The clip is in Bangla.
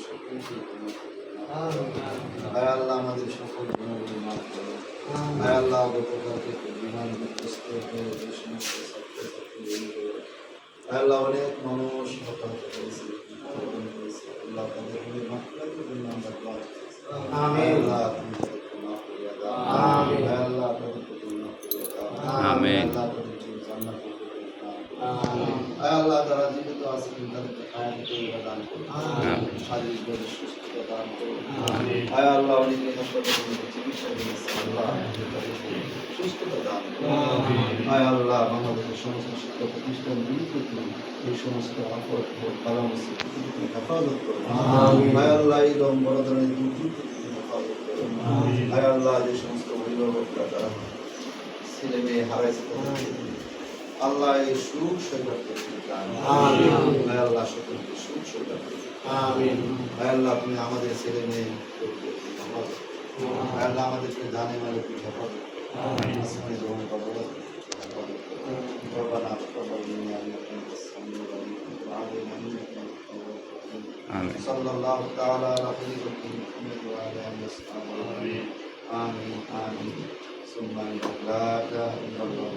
সকলকে ক্ষমা করে দাও। আয় আল্লাহ আমাদের সকল গুণাগুলো মাফ করো। আয় আল্লাহ গতকালকে বিমান বিধ্বস্ত হয়ে যে সমস্ত ছাত্রছাত্রী, আয় আল্লাহ অনেক মানুষ হতাহত হয়েছে, মৃত্যুবরণ করেছে। আল্লাহ তাদের মাফিরাতের জন্য আমরা দোয়া করতেছি। আয় আল্লাহ তুমি তাদেরকে মাফ করিয়া দাও। আয় আল্লাহ তাদেরকে মাফ করিয়া দাও। আয় আল্লাহ তাদেরকে জান্নাতুল ফিরদৌস দান করো। আয় আল্লাহ যারা জীবিত আছেন তাদেরকে হায়াত তৈয়বা দান করো। শারীরিকভাবে সুস্থতা দান করো। আয় আল্লাহ অনেকে হাসপাতালে চিকিৎসা নিয়েছে, আল্লাহ তাদেরকে সুস্থতা দান করো। আয় আল্লাহ বাংলাদেশের সমস্ত শিক্ষা প্রতিষ্ঠানগুলিকে তুমি এই সমস্ত আপদ বালা মুসিবত থেকে তুমি হেফাজত করো। আয় আল্লাহ এই দম বড় ধরনের দুর্যোগ থেকে তুমি হেফাজত করো। আয় আল্লাহ যে সমস্ত অভিভাবকরা তারা ছেলে মেয়ে হারাইছে তাদেরকে আল্লাহ এই সুখ সৈকত থেকে দান করো। আয় আল্লাহ সকলকে সুখ সৈকত থেকে আয় আল্লাহ তুমি আমাদের ছেলে মেয়ে হেফাজত করো। আয় আল্লাহ আমাদেরকে জানে মানে তুমি হেফাজত করো। আসমানি জবান কবর হেফাজত করো। ربنا تقبل منا انك انت السميع العليم وتب علينا انك انت التواب الرحيم صلى الله تعالى على خليفته محمد وعلى اله وصحبه امين امين ثم لا اله الا الله